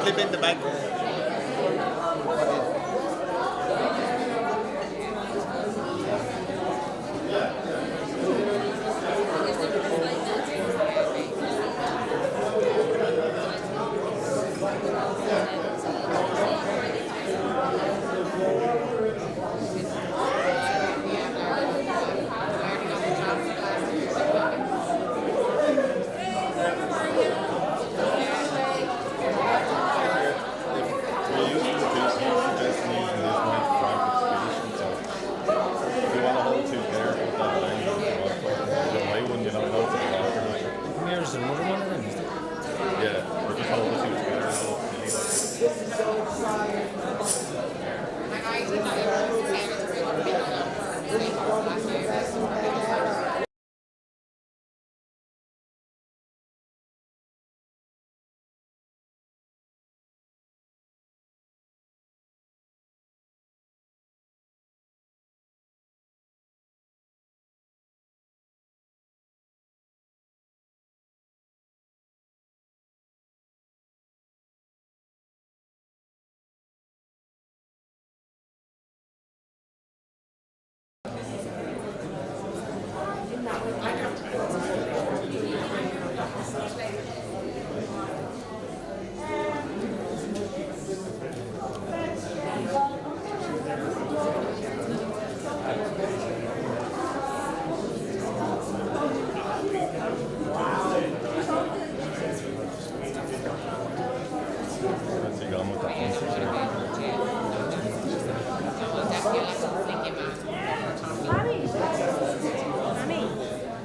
Slip in the back.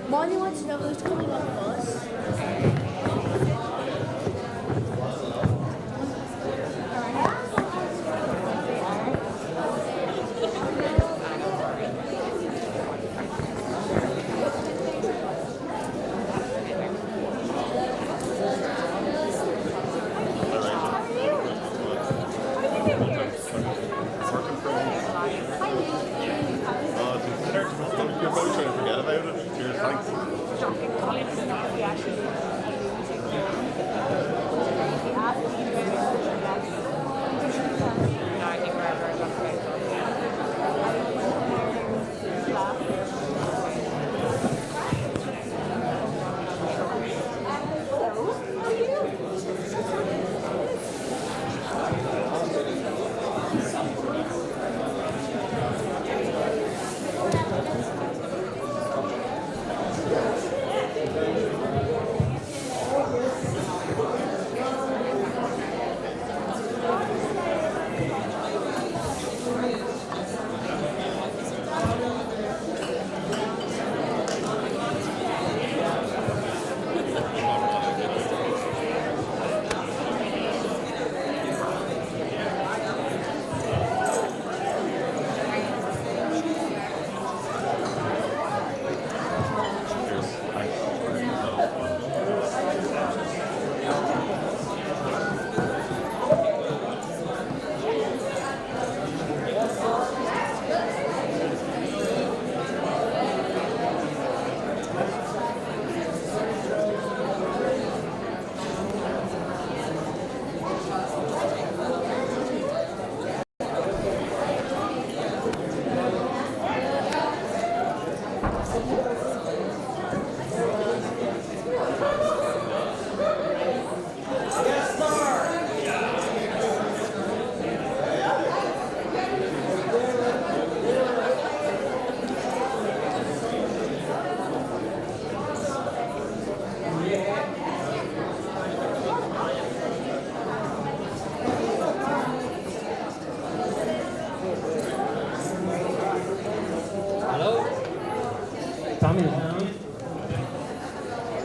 Molly wants to know who's coming on first.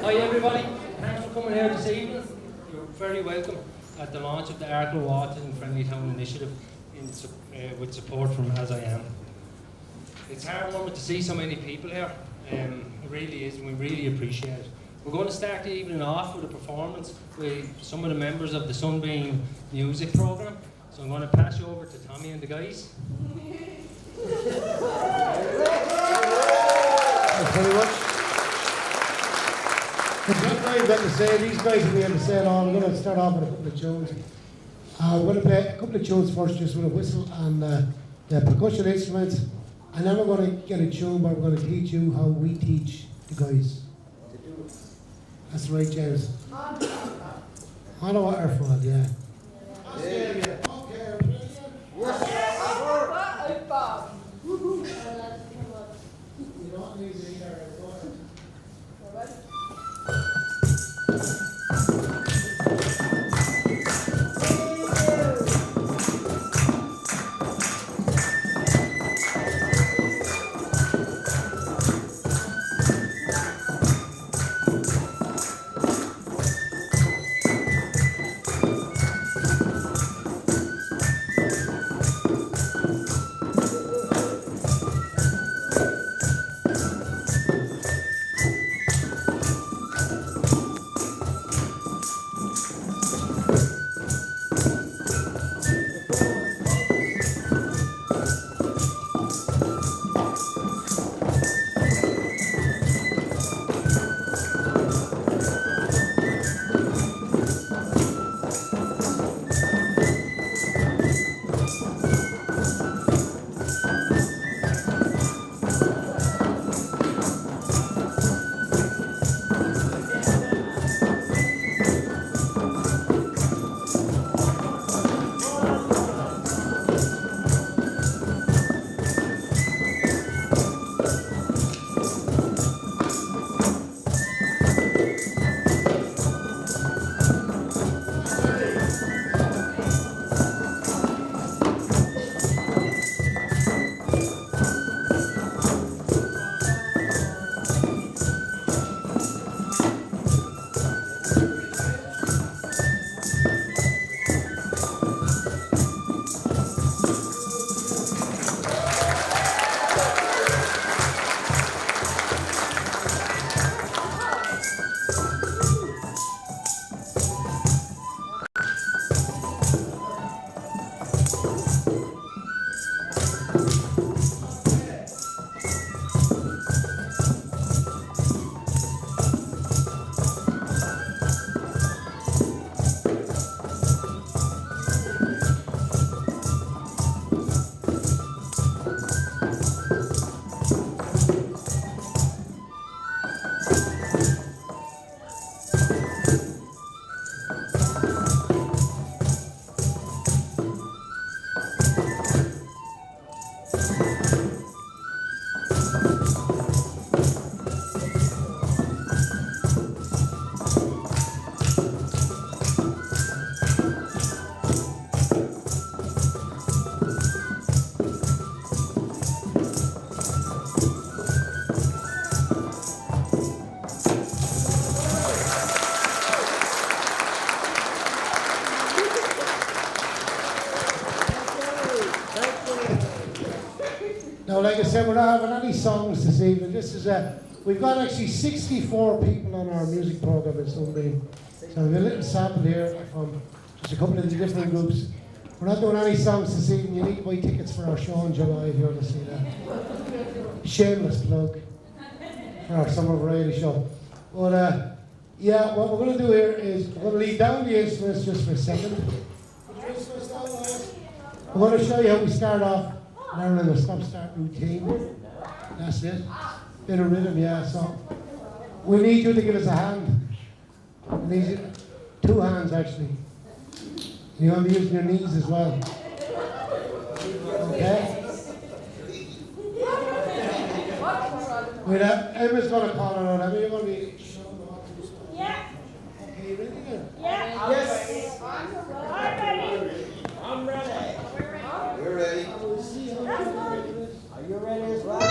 Hi everybody, thanks for coming here this evening. You're very welcome at the launch of the Arklow Autism Friendly Town Initiative with support from As I Am. It's heartwarming to see so many people here, it really is, and we really appreciate it. We're going to start the evening off with a performance with some of the members of the Sunbeam music programme. So I'm going to pass you over to Tommy and the guys. Thanks very much. what I've got to say. These guys will be able to say it all. I'm going to start off with a couple of tunes. We're going to play a couple of tunes first, just with a whistle and the percussion instruments. And then we're going to get a tune where we're going to teach you how we teach the guys. That's right, James. I know what our fault, yeah. Now, like I said, we're not having any songs this evening. This is we've got actually 64 people on our music program in Sunbeam. So we have a little sample here from just a couple of the different groups. We're not doing any songs this evening. You need to buy tickets for our show in July if you want to see that. Shameless plug for our summer variety show. But yeah, what we're going to do here is we're going to leave down the instruments just for a second. We're going to show you how we start off learning the stop-start routine. That's it. Bit of rhythm, yeah. So we need you to give us a hand. We need you, 2 hands actually. You're going to be using your knees as well. Okay? Emma's going to call it out. Emma, you're going to be showing them what to do. Yeah. Okay, you ready then? Yeah. Yes. I'm ready. I'm ready. We're ready. Are you ready as well?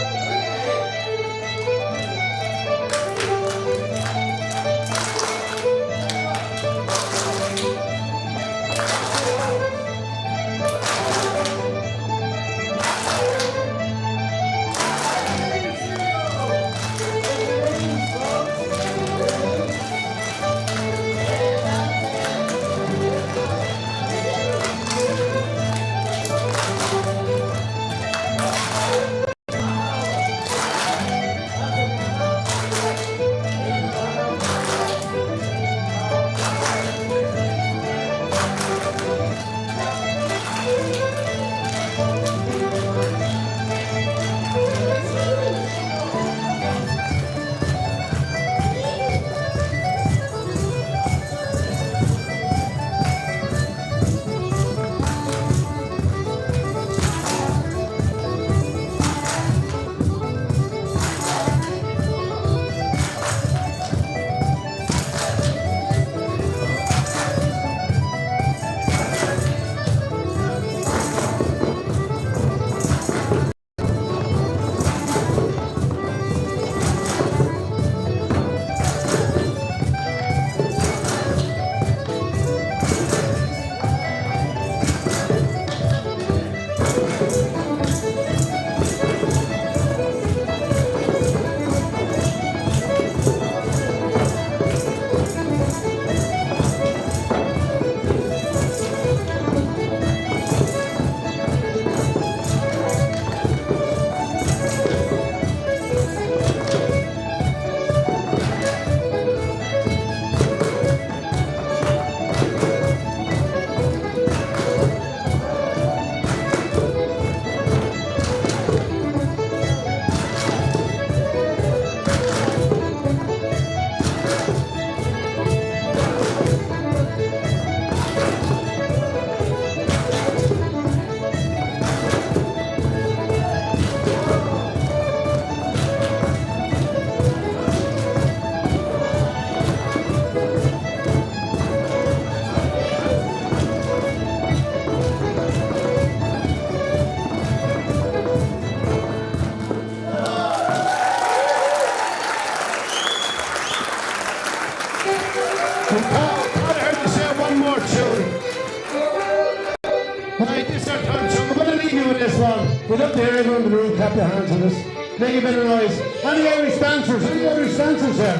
everyone in the room, clap your hands on this. Make a bit of noise. Any Irish dancers? Any Irish dancers here?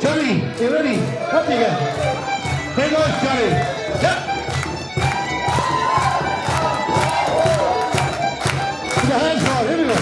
Johnny, you ready? Up you get. Here goes Johnny. Yep. Put your hands forward. Here we go.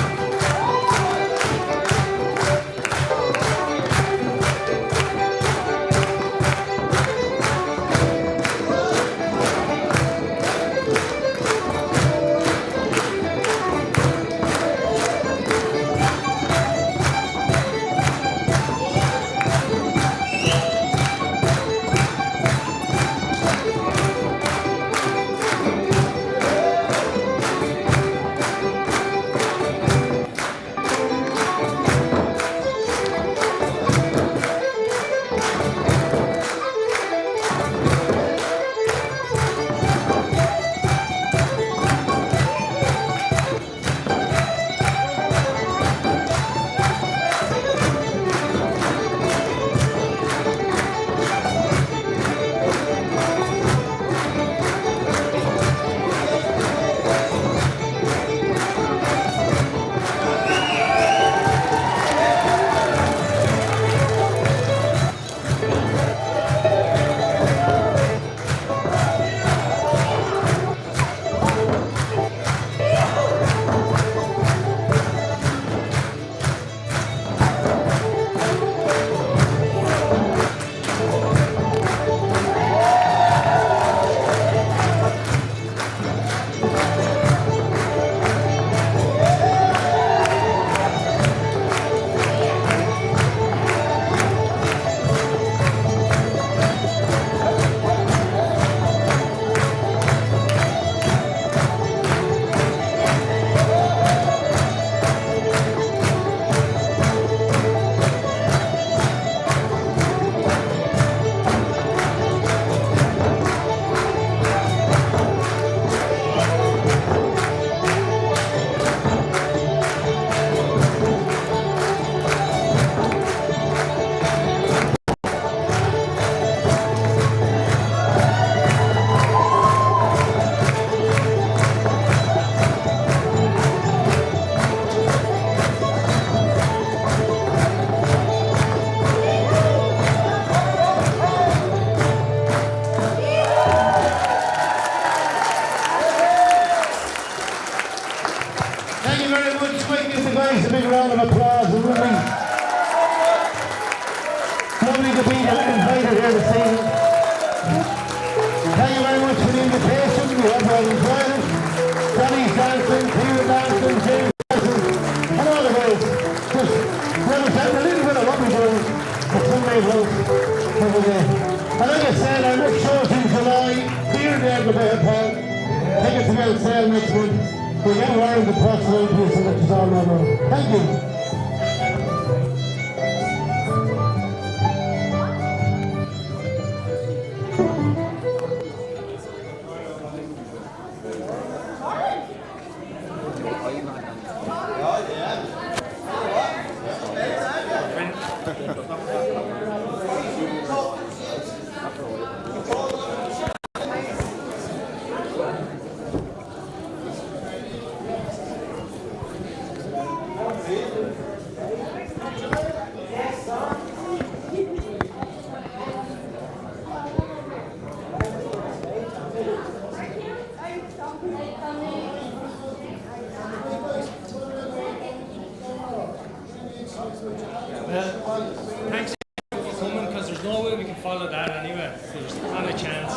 Thanks for coming, because there's no way we can follow that anyway. So there's not a chance.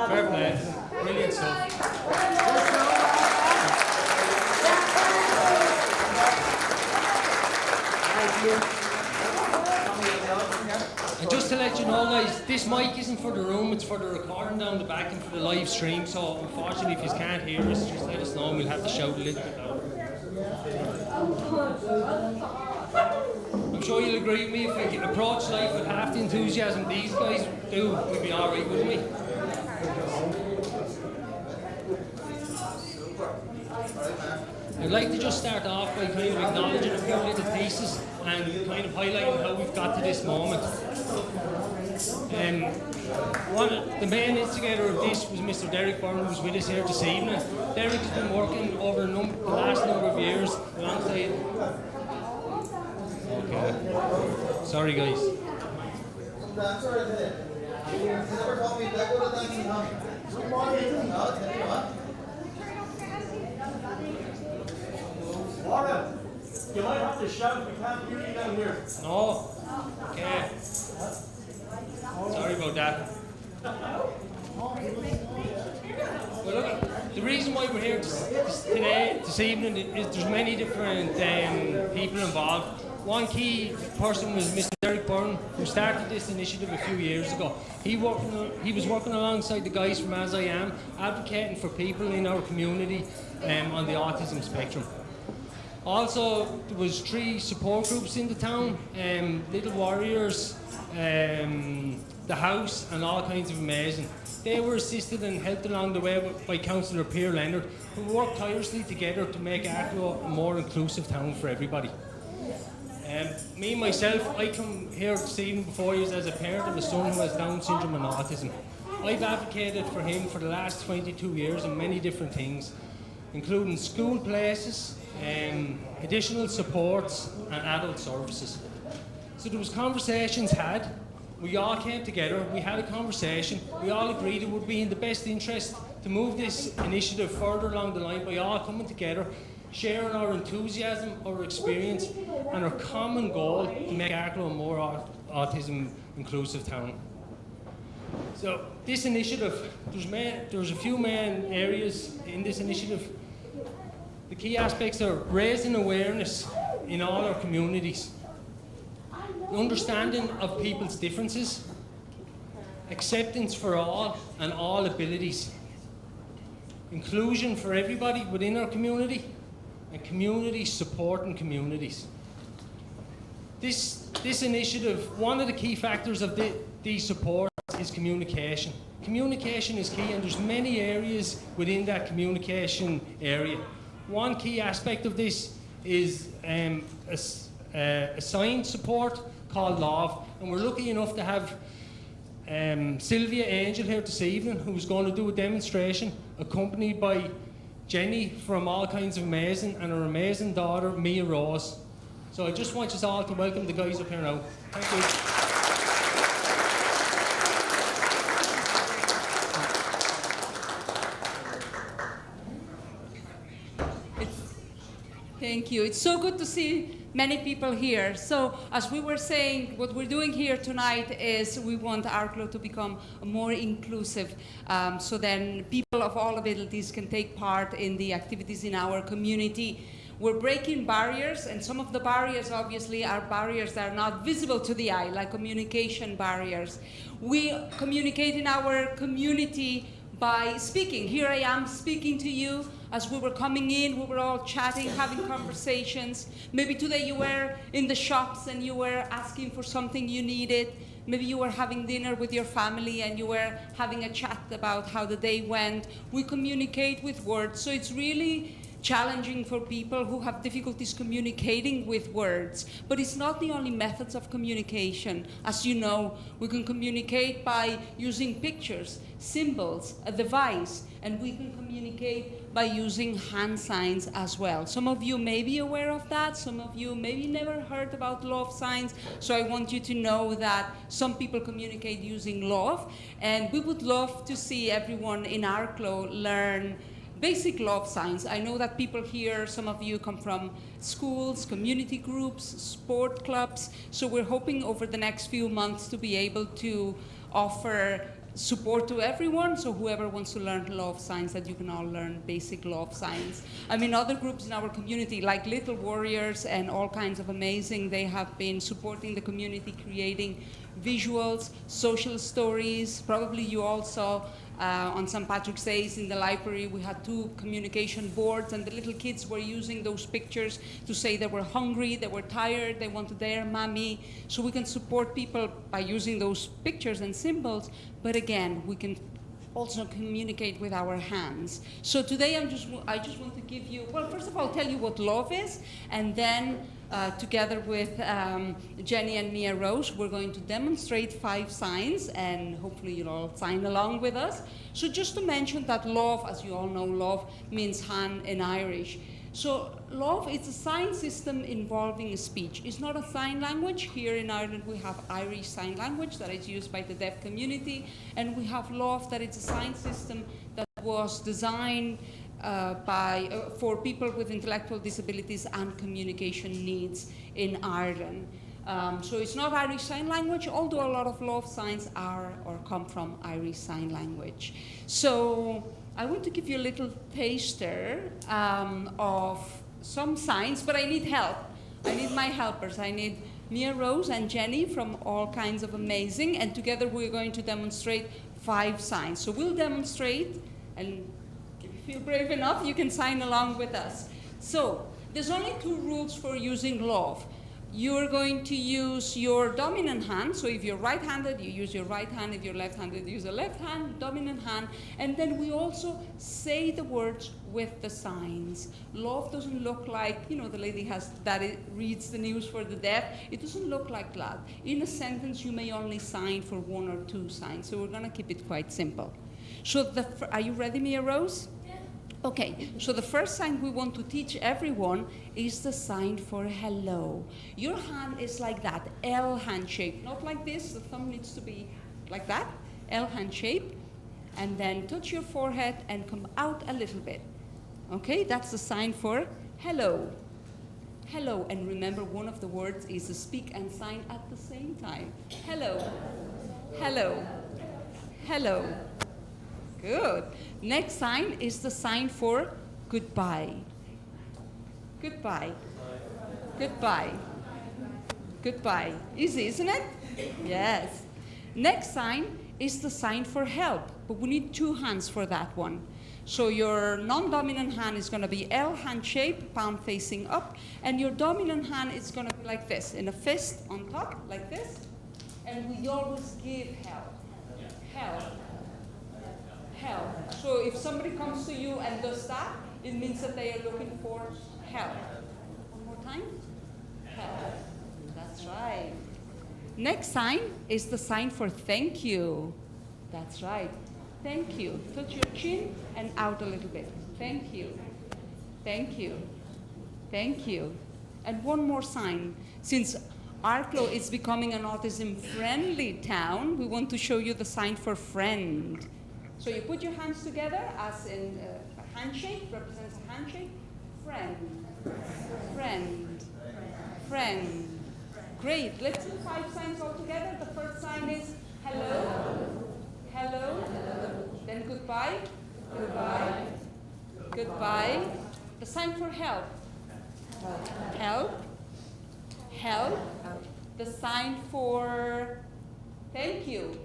Fair play. Brilliant stuff. And just to let you know, guys, this mic isn't for the room, it's for the recording down the back and for the live stream. So unfortunately, if you can't hear us, just let us know and we'll have to shout a little bit louder. I'm sure you'll agree with me, if we approach life with half the enthusiasm these guys do, we'd be alright, wouldn't we? I'd like to just start off by kind of acknowledging a few little pieces and kind of highlighting how we've got to this moment. The main instigator of this was Mr. Derek Byrne, who was with us here this evening. Derek has been working over the last number of years alongside. Okay. Sorry, guys. Never told me that would have done some harm. No, tell you what. Warren, you might have to shout, we can't hear you down here. No. Okay. Sorry about that. Well, look, the reason why we're here this evening is there's many different people involved. One key person was Mr. Derek Byrne, who started this initiative a few years ago. He was working alongside the guys from As I Am, advocating for people in our community on the autism spectrum. Also, there was 3 support groups in the town, Little Warriors, the House, and all kinds of amazing. They were assisted and helped along the way by Councillor Pierre Leonard, who worked tirelessly together to make Arklow a more inclusive town for everybody. Me, myself, I come here this evening before you as a parent of a son who has Down syndrome and autism. I've advocated for him for the last 22 years on many different things, including school places, additional supports and adult services. So there was conversations had, we all came together, we had a conversation, we all agreed it would be in the best interest to move this initiative further along the line by all coming together, sharing our enthusiasm, our experience, and our common goal to make Arklow a more autism inclusive town. So this initiative, there's a few main areas in this initiative. The key aspects are raising awareness in all our communities, the understanding of people's differences, acceptance for all and all abilities, inclusion for everybody within our community, and community supporting communities. This initiative, one of the key factors of these supports is communication. Communication is key, and there's many areas within that communication area. One key aspect of this is assigned support called Love, and we're lucky enough to have Sylvia Angel here this evening, who's going to do a demonstration, accompanied by Jenny from All Kinds of Amazing and her amazing daughter Mia Rose. So I just want you all to welcome the guys up here now. Thank you. Thank you. It's so good to see many people here. So as we were saying, what we're doing here tonight is we want Arklow to become more inclusive, so then people of all abilities can take part in the activities in our community. We're breaking barriers, and some of the barriers obviously are barriers that are not visible to the eye, like communication barriers. We communicate in our community by speaking. Here I am speaking to you. As we were coming in, we were all chatting, having conversations. Maybe today you were in the shops and you were asking for something you needed. Maybe you were having dinner with your family and you were having a chat about how the day went. We communicate with words, so it's really challenging for people who have difficulties communicating with words. But it's not the only methods of communication. As you know, we can communicate by using pictures, symbols, a device, and we can communicate by using hand signs as well. Some of you may be aware of that. Some of you maybe never heard about love signs. So I want you to know that some people communicate using love, and we would love to see everyone in Arklow learn basic love signs. I know that people here, some of you come from schools, community groups, sport clubs, so we're hoping over the next few months to be able to offer support to everyone, so whoever wants to learn love signs, that you can all learn basic love signs. I mean, other groups in our community, like Little Warriors and All Kinds of Amazing, they have been supporting the community, creating visuals, social stories. Probably you all saw on St. Patrick's Days in the library, we had 2 communication boards, and the little kids were using those pictures to say they were hungry, they were tired, they wanted their mommy. So we can support people by using those pictures and symbols, but again, we can also communicate with our hands. So today I just want to give you, well, first of all, tell you what love is, and then together with Jenny and Mia Rose, we're going to demonstrate 5 signs, and hopefully you'll all sign along with us. So just to mention that love, as you all know, love means hand in Irish. So love is a sign system involving speech. It's not a sign language. Here in Ireland we have Irish Sign Language that is used by the deaf community, and we have love that is a sign system that was designed for people with intellectual disabilities and communication needs in Ireland. So it's not Irish Sign Language, although a lot of love signs are or come from Irish Sign Language. So I want to give you a little taster of some signs, but I need help. I need my helpers. I need Mia Rose and Jenny from All Kinds of Amazing, and together we're going to demonstrate 5 signs. So we'll demonstrate, and if you feel brave enough, you can sign along with us. So there's only 2 rules for using love. You're going to use your dominant hand. So if you're right-handed, you use your right hand. If you're left-handed, you use the left hand, dominant hand. And then we also say the words with the signs. Love doesn't look like, you know, the lady that reads the news for the deaf. It doesn't look like that. In a sentence, you may only sign for 1 or 2 signs. So we're going to keep it quite simple. So are you ready, Mia Rose? Okay, so the first sign we want to teach everyone is the sign for hello. Your hand is like that, L hand shape, not like this. The thumb needs to be like that, L hand shape. And then touch your forehead and come out a little bit. Okay, that's the sign for hello. Hello, and remember one of the words is to speak and sign at the same time. Hello, hello, hello. Good. Next sign is the sign for goodbye. Goodbye. Goodbye. Goodbye. Easy, isn't it? Yes. Next sign is the sign for help, but we need 2 hands for that one. So your non-dominant hand is going to be L hand shape, palm facing up, and your dominant hand is going to be like this, in a fist on top, like this. And we always give help. Help. Help. So if somebody comes to you and does that, it means that they are looking for help. One more time. Help. That's right. Next sign is the sign for thank you. That's right. Thank you. Touch your chin and out a little bit. Thank you. Thank you. Thank you. And one more sign. Since Arklow is becoming an autism-friendly town, we want to show you the sign for friend. So you put your hands together as in a handshake, represents a handshake. Friend, friend, friend. Great, let's do 5 signs all together. The first sign is hello, hello, then goodbye, goodbye, goodbye. The sign for help, help, help. The sign for thank you,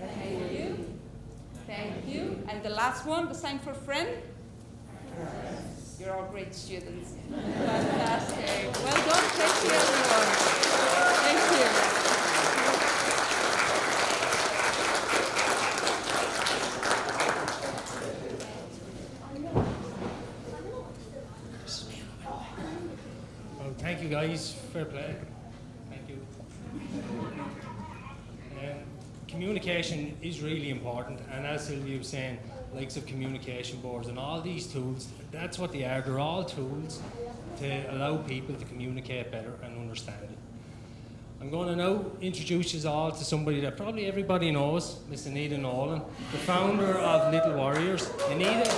thank you. Thank you. And the last one, the sign for friend? You're all great students. Fantastic. Well done. Thank you, everyone. Thank you. Well, thank you, guys. Fair play. Thank you. Communication is really important, and as Sylvia was saying, likes of communication boards and all these tools, that's what they are. They're all tools to allow people to communicate better and understand it. I'm going to now introduce you all to somebody that probably everybody knows, Miss Anita Nolan, the founder of Little Warriors. Anita.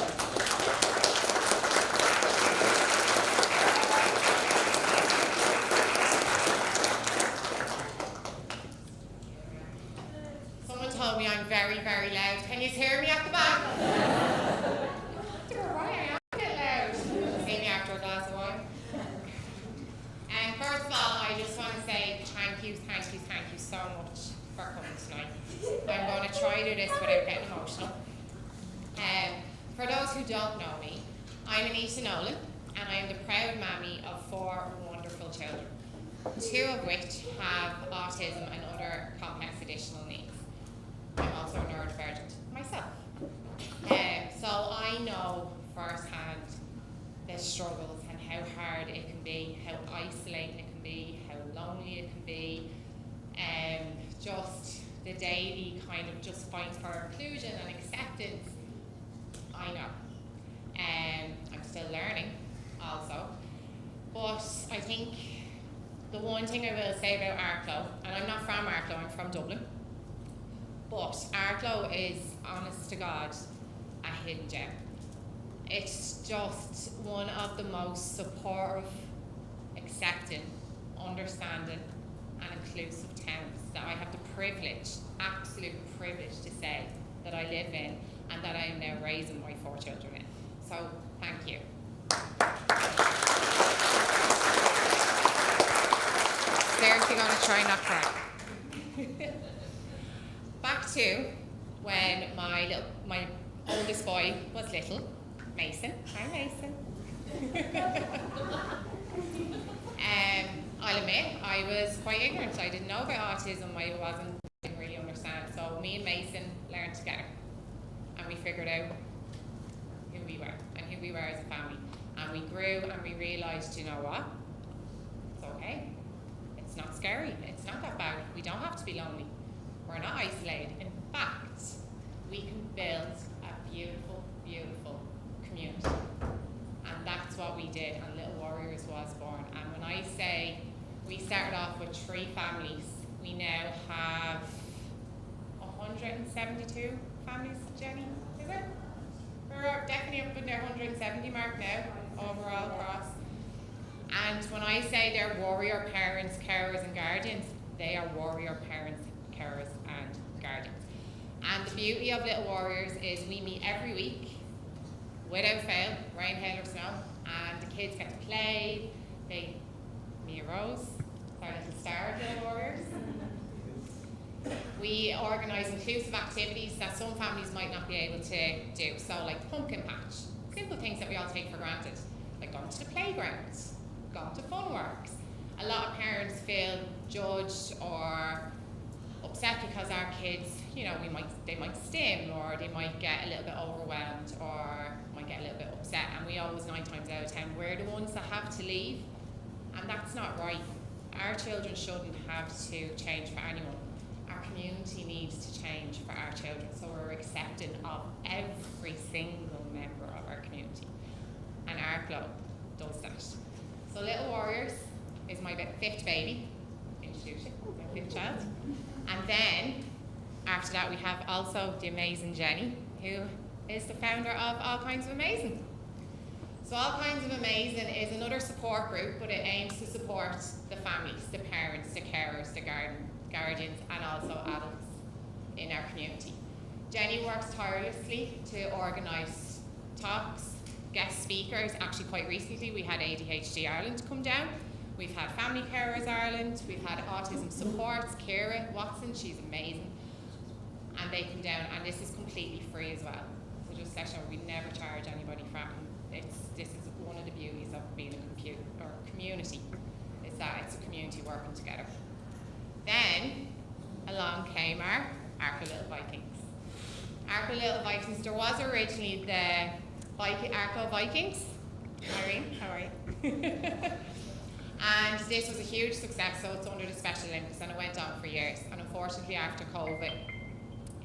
Very, very loud. Can you hear me at the back? Why I am a bit loud. See me after a glass of wine. And first of all, I just want to say thank you so much for coming tonight. I'm going to try to do this without getting emotional. For those who don't know me, I'm Anita Nolan, and I am the proud mammy of 4 wonderful children, 2 of which have autism and other complex additional needs. I'm also a neurodivergent myself. So I know firsthand the struggles and how hard it can be, how isolating it just the daily kind of just fight for inclusion and acceptance, I know. I'm still learning also. But I think the one thing I will say about Arklow, and I'm not from Arklow, I'm from Dublin, but Arklow is, honest to God, a hidden gem. It's just one of the most supportive, accepting, understanding and inclusive towns that I have the privilege, absolute privilege to say that I live in and that I am now raising my 4 children in. So, thank you. Seriously gonna try not to cry. Back to when my oldest boy was little, Mason. Hi, Mason. I'll admit, I was quite ignorant. I didn't know about autism. Didn't really understand. So me and Mason learned together, and we figured out who we were and who we were as a family. And we grew, and we realised, you know what? It's okay. It's not scary. It's not that bad. We don't have to be lonely. We're not isolated. In fact, we can build a beautiful, beautiful community. And that's what we did, and Little Warriors was born. And when I say we started off with 3 families, we now have 172 families, Jenny, is it? We're definitely up in their 170 mark now, overall across. And when I say they're warrior parents, carers and guardians, they are warrior parents, carers and guardians. And the beauty of Little Warriors is we meet every week, without fail, rain, hail or snow, and the kids get to play. Mia Rose, our little star of Little Warriors. We organise inclusive activities that some families might not be able to do. So like pumpkin patch, simple things that we all take for granted, like going to the playgrounds, going to funworks. A lot of parents feel judged or upset because our kids, you know, they might stim, or they might get a little bit overwhelmed, or might get a little bit upset, and we always 9 times out of 10, we're the ones that have to leave, and that's not right. Our children shouldn't have to change for anyone. Our community needs to change for our children, so we're accepting of every single member of our community, and Arklow does that. So Little Warriors is my 5th baby, introduce you, my 5th child. And then, after that, we have also the amazing Jenny, who is the founder of All Kinds of Amazing. So All Kinds of Amazing is another support group, but it aims to support the families, the parents, the carers, the guardians, and also adults in our community. Jenny works tirelessly to organise talks, guest speakers. Actually, quite recently, we had ADHD Ireland come down. We've had Family Carers Ireland, we've had Autism Supports, Kira Watson, she's amazing. And they come down, and this is completely free as well. So just let you know, we never charge anybody for it. This is one of the beauties of being a community, is that it's a community working together. Then, along came our Arklow Little Vikings. Arklow Little Vikings, there was originally the Arklow Vikings. Irene, how are you? And this was a huge success, so it's under the Special Olympics, and it went on for years. And unfortunately, after COVID,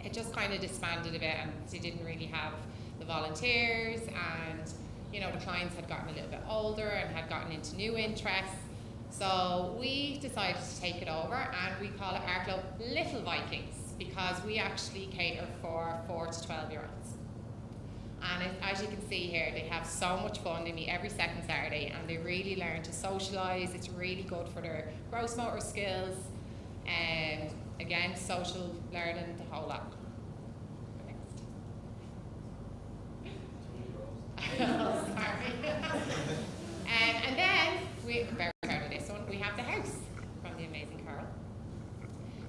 it just kind of disbanded a bit, and they didn't really have the volunteers, and you know, the clients had gotten a little bit older and had gotten into new interests. So we decided to take it over, and we call it Arklow Little Vikings, because we actually cater for 4 to 12-year-olds. And as you can see here, they have so much fun. They meet every second Saturday, and they really learn to socialise. It's really good for their gross motor skills, and again, social learning, the whole lot. Next. Oh, sorry. And then, we're very proud of this one, we have the house from the amazing Carol.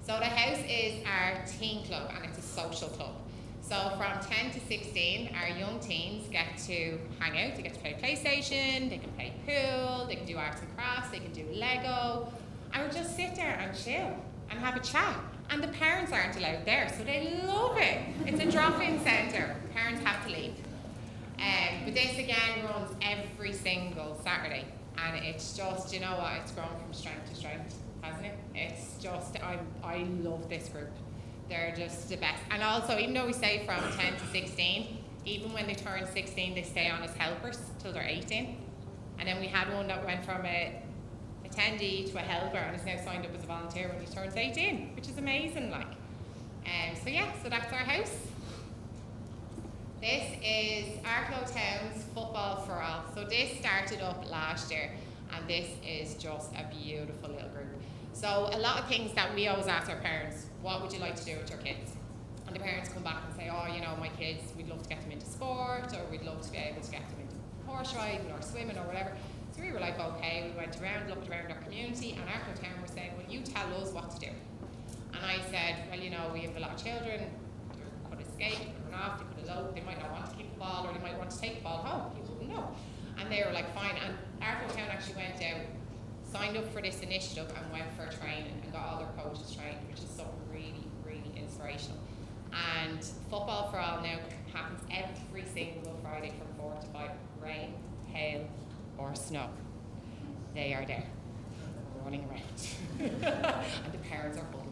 So the house is our teen club, and it's a social club. So from 10 to 16, our young teens get to hang out, they get to play PlayStation, they can play pool, they can do arts and crafts, they can do Lego, and we'll just sit there and chill and have a chat. And the parents aren't allowed there, so they love it. It's a drop-in centre. Parents have to leave. But this again runs every single Saturday, and it's just, you know what, it's grown from strength to strength. hasn't it? It's just, I love this group. They're just the best. And also, even though we say from 10 to 16, even when they turn 16, they stay on as helpers till they're 18. And then we had one that went from a attendee to a helper and is now signed up as a volunteer when he turns 18, which is amazing, like. So that's our house. This is Arklow Town's Football for All. So this started up last year, and this is just a beautiful little group. So a lot of things that we always ask our parents, what would you like to do with your kids? And the parents come back and say, oh, you know, my kids, we'd love to get them into sport, or we'd love to be able to get them into horse riding or swimming or whatever. So we were like, okay, we went around, looked around our community, and Arklow Town were saying, well, you tell us what to do. And I said, well, you know, we have a lot of children, they could escape, they could run off, they could elope, they might not want to keep the ball, or they might want to take the ball home, you wouldn't know. And they were like, fine. And Arklow Town actually went out, signed up for this initiative and went for training and got all their coaches trained, which is something really, really inspirational. And Football for All now happens every single Friday from 4 to 5, rain, hail, or snow. They are there, running around. And the parents are huddled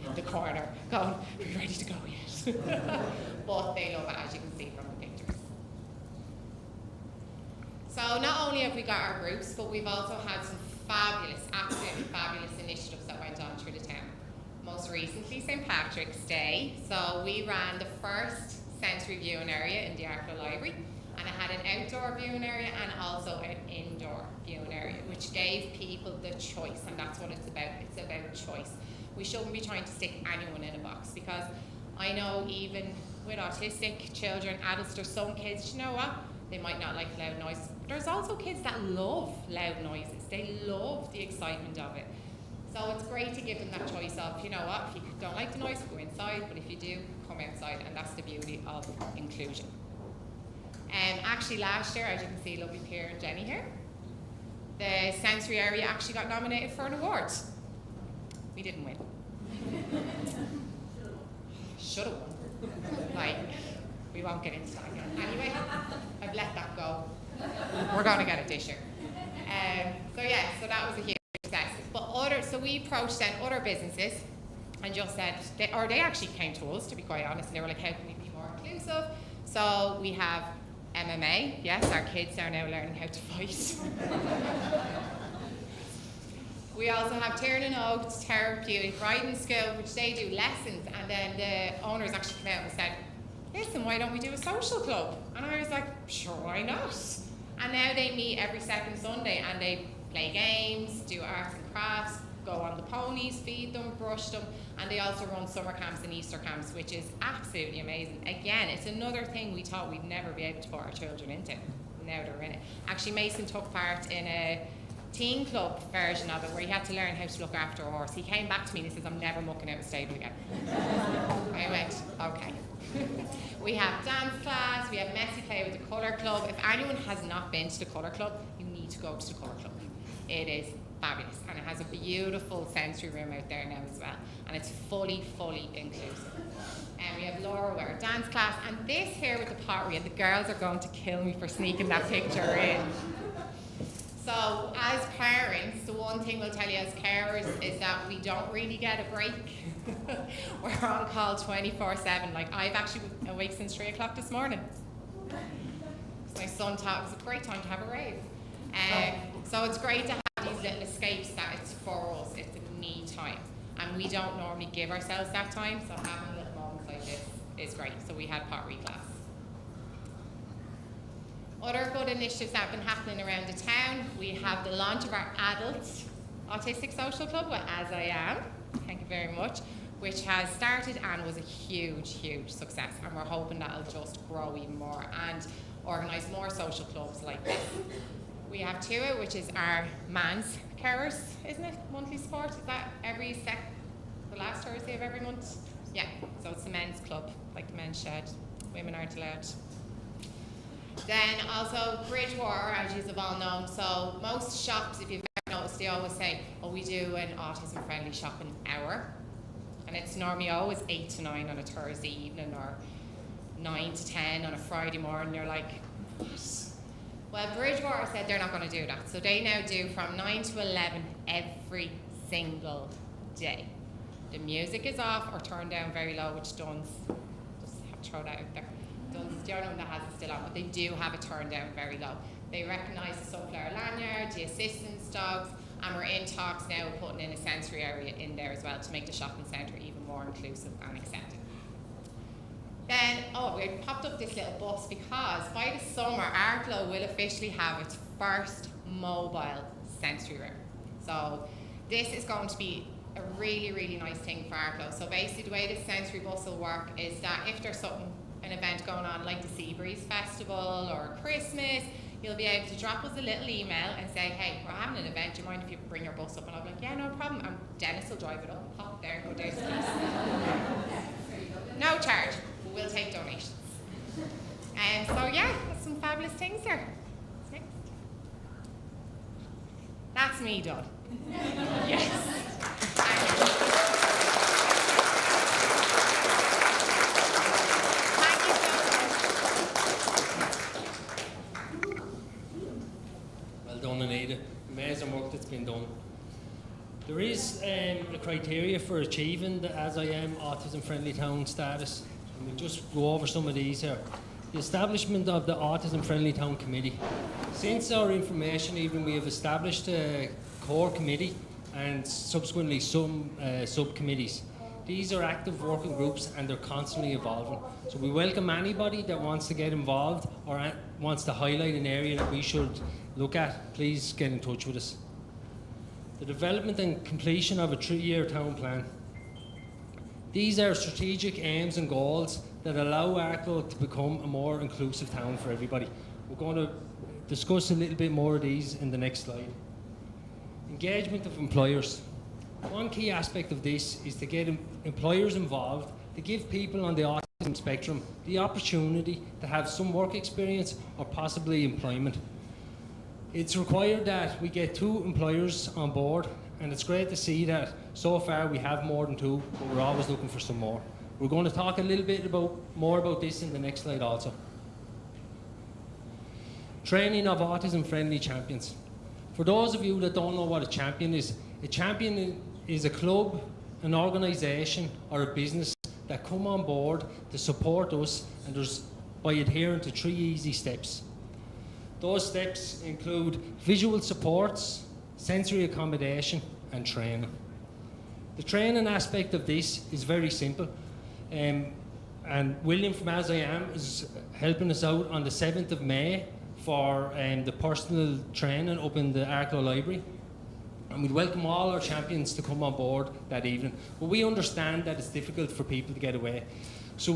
in the corner, going, are we ready to go yet? But they love it, as you can see from the pictures. So not only have we got our groups, but we've also had some fabulous, absolutely fabulous initiatives that went on through the town. Most recently, St. Patrick's Day. So we ran the first sensory viewing area in the Arklow Library, and it had an outdoor viewing area and also an indoor viewing area, which gave people the choice, and that's what it's about. It's about choice. We shouldn't be trying to stick anyone in a box, because I know even with autistic children, adults, there's some kids, you know what? They might not like loud noises. There's also kids that love loud noises. They love the excitement of it. So it's great to give them that choice of, you know what, if you don't like the noise, go inside, but if you do, come outside, and that's the beauty of inclusion. Actually last year, as you can see, lovely Pierre and Jenny here, the sensory area actually got nominated for an award. We didn't win. Should have won. Like, we won't get into that again. Anyway, I've let that go. We're going to get it this year. So that was a huge success. But so we approached then other businesses and just said, they actually came to us, to be quite honest, and they were like, how can we be more inclusive? So we have MMA. Yes, our kids are now learning how to fight. We also have Tiernan Oaks Therapeutic Riding School, which they do lessons, and then the owners actually came out and said, listen, why don't we do a social club? And I was like, sure, why not? And now they meet every second Sunday, and they play games, do arts and crafts, go on the ponies, feed them, brush them, and they also run summer camps and Easter camps, which is absolutely amazing. Again, it's another thing we thought we'd never be able to put our children into. Now they're in it. Actually, Mason took part in a teen club version of it where he had to learn how to look after a horse. He came back to me and he says, I'm never mucking out a stable again. I went, okay. We have dance class, we have messy play with the colour club. If anyone has not been to the colour club, you need to go to the colour club. It is fabulous, and it has a beautiful sensory room out there now as well, and it's fully inclusive. And we have Laura with our dance class, and this here with the pottery, and the girls are going to kill me for sneaking that picture in. So as parents, the one thing we'll tell you as carers is that we don't really get a break. We're on call 24/7. Like, I've actually been awake since 3 o'clock this morning. My son thought it was a great time to have a rave. So it's great to have these little escapes that it's for us, it's a me time. And we don't normally give ourselves that time, so having little moments like this is great. So we had pottery class. Other good initiatives that have been happening around the town, we have the launch of our adult autistic social club with As I Am, thank you very much, which has started and was a huge success, and we're hoping that'll just grow even more and organise more social clubs like this. We have Tua, which is our man's carers, isn't it? Monthly support, is that the last Thursday of every month? Yeah, so it's the men's club, like the men's shed. Women aren't allowed. Then also Bridgewater, as you've all known. So most shops, if you've ever noticed, they always say, oh, we do an autism-friendly shopping hour. And it's normally always 8 to 9 on a Thursday evening, or 9 to 10 on a Friday morning. You're like, what? Well, Bridgewater said they're not going to do that. So they now do from 9 to 11 every single day. The music is off or turned down very low, which Duns, just have to throw that out there. Duns, the only one that has it still on, but they do have it turned down very low. They recognise the sunflower lanyard, the assistance dogs, and we're in talks now of putting in a sensory area in there as well to make the shopping centre even more inclusive and accepting. Then, we popped up this little bus because by the summer, Arklow will officially have its first mobile sensory room. So this is going to be a really, really nice thing for Arklow. So basically the way this sensory bus will work is that if there's an event going on like the Seabreeze Festival or Christmas, you'll be able to drop us a little email and say, hey, we're having an event, do you mind if you bring your bus up? And I'll be like, yeah, no problem. And Dennis will drive it up, pop there, go downstairs. No charge, but we'll take donations. So yeah, that's some fabulous things there. What's next? That's me done. Yes. Thank you so much. Well done, Anita. Amazing work that's been done. There is a criteria for achieving the As I Am Autism Friendly Town status. And we'll just go over some of these here. The establishment of the Autism Friendly Town Committee. Since our information evening, we have established a core committee and subsequently some subcommittees. These are active working groups and they're constantly evolving. So we welcome anybody that wants to get involved or wants to highlight an area that we should look at. Please get in touch with us. The development and completion of a 3-year town plan. These are strategic aims and goals that allow Arklow to become a more inclusive town for everybody. We're going to discuss a little bit more of these in the next slide. Engagement of employers. One key aspect of this is to get employers involved, to give people on the autism spectrum the opportunity to have some work experience or possibly employment. It's required that we get 2 employers on board, and it's great to see that so far we have more than 2, but we're always looking for some more. We're going to talk a little bit more about this in the next slide also. Training of autism-friendly champions. For those of you that don't know what a champion is a club, an organisation or a business that come on board to support us and by adhering to 3 easy steps. Those steps include visual supports, sensory accommodation and training. The training aspect of this is very simple. And William from As I Am is helping us out on the 7th of May for the personal training up in the Arklow Library. And we'd welcome all our champions to come on board that evening. But we understand that it's difficult for people to get away. So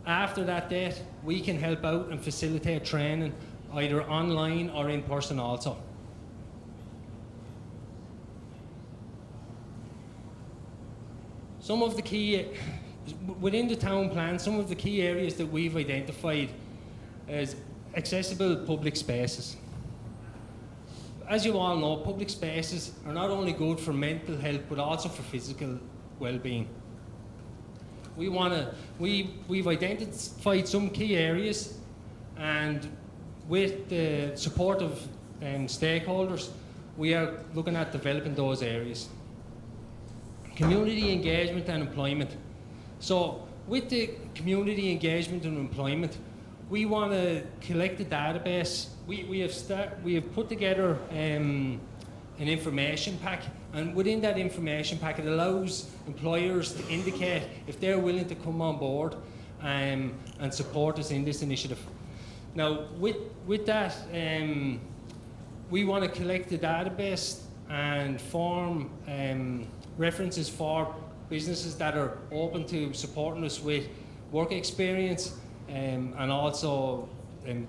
after that date, we can help out and facilitate training either online or in person also. Some of the key, within the town plan, some of the key areas that we've identified as accessible public spaces. As you all know, public spaces are not only good for mental health, but also for physical well-being. We've identified some key areas, and with the support of stakeholders, we are looking at developing those areas. Community engagement and employment. So with the community engagement and employment, we want to collect the database. We have put together an information pack, and within that information pack, it allows employers to indicate if they're willing to come on board and support us in this initiative. Now, with that, we want to collect the database and form references for businesses that are open to supporting us with work experience and also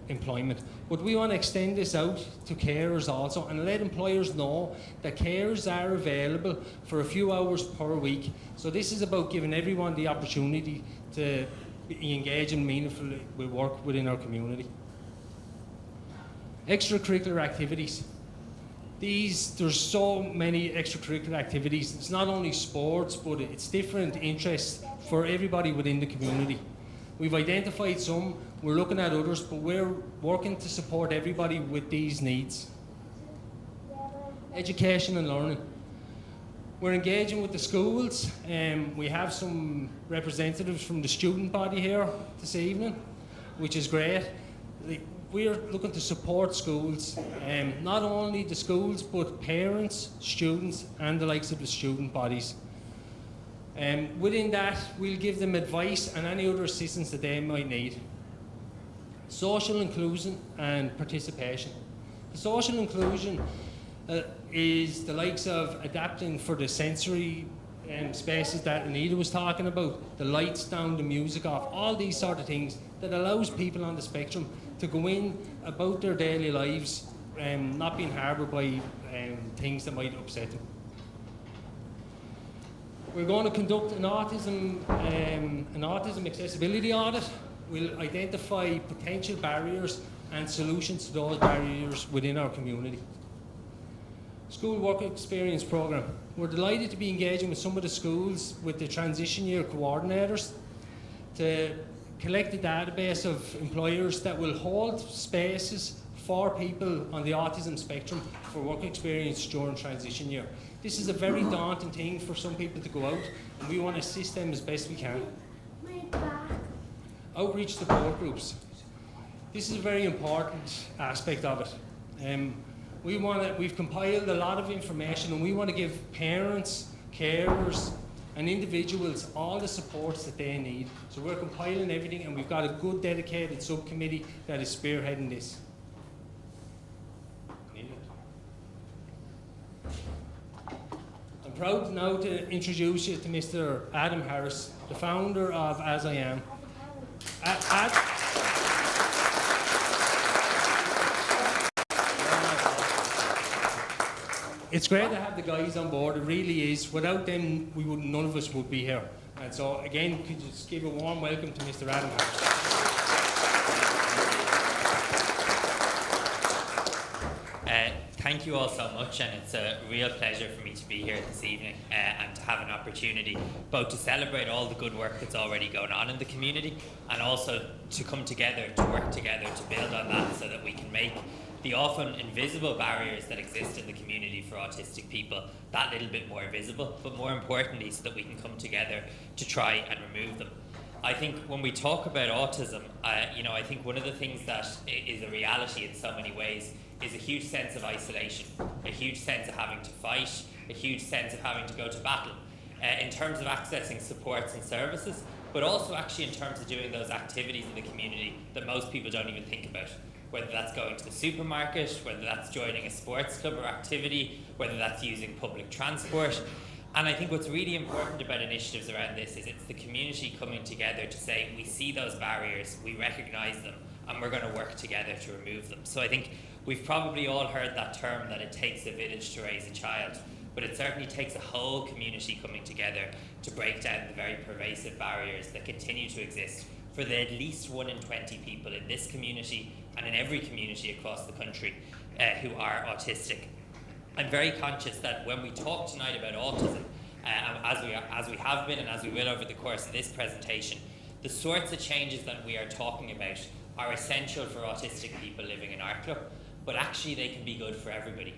employment. But we want to extend this out to carers also and let employers know that carers are available for a few hours per week. So this is about giving everyone the opportunity to be engaged in meaningful work within our community. Extracurricular activities. There's so many extracurricular activities. It's not only sports, but it's different interests for everybody within the community. We've identified some, we're looking at others, but we're working to support everybody with these needs. Education and learning. We're engaging with the schools. We have some representatives from the student body here this evening, which is great. We're looking to support schools, not only the schools, but parents, students, and the likes of the student bodies. Within that, we'll give them advice and any other assistance that they might need. Social inclusion and participation. The social inclusion is the likes of adapting for the sensory spaces that Anita was talking about, the lights down, the music off, all these sort of things that allows people on the spectrum to go in about their daily lives, not being harboured by things that might upset them. We're going to conduct an autism accessibility audit. We'll identify potential barriers and solutions to those barriers within our community. School work experience program. We're delighted to be engaging with some of the schools with the transition year coordinators to collect a database of employers that will hold spaces for people on the autism spectrum for work experience during transition year. This is a very daunting thing for some people to go out, and we want to assist them as best we can. Outreach support groups. This is a very important aspect of it. We've compiled a lot of information, and we want to give parents, carers, and individuals all the supports that they need. So we're compiling everything, and we've got a good dedicated subcommittee that is spearheading this. I'm proud now to introduce you to Mr. Adam Harris, the founder of As I Am. It's great to have the guys on board, it really is. Without them, none of us would be here. And so, again, could you just give a warm welcome to Mr. Adam Harris. Thank you all so much, and it's a real pleasure for me to be here this evening and to have an opportunity both to celebrate all the good work that's already going on in the community and also to come together, to work together, to build on that so that we can make the often invisible barriers that exist in the community for autistic people that little bit more visible, but more importantly so that we can come together to try and remove them. I think when we talk about autism, I think one of the things that is a reality in so many ways is a huge sense of isolation, a huge sense of having to fight, a huge sense of having to go to battle in terms of accessing supports and services, but also actually in terms of doing those activities in the community that most people don't even think about. Whether that's going to the supermarket, whether that's joining a sports club or activity, whether that's using public transport. And I think what's really important about initiatives around this is it's the community coming together to say, we see those barriers, we recognise them, and we're going to work together to remove them. So I think we've probably all heard that term that it takes a village to raise a child, but it certainly takes a whole community coming together to break down the very pervasive barriers that continue to exist for the at least 1 in 20 people in this community and in every community across the country who are autistic. I'm very conscious that when we talk tonight about autism, as we have been and as we will over the course of this presentation, the sorts of changes that we are talking about are essential for autistic people living in Arklow, but actually they can be good for everybody.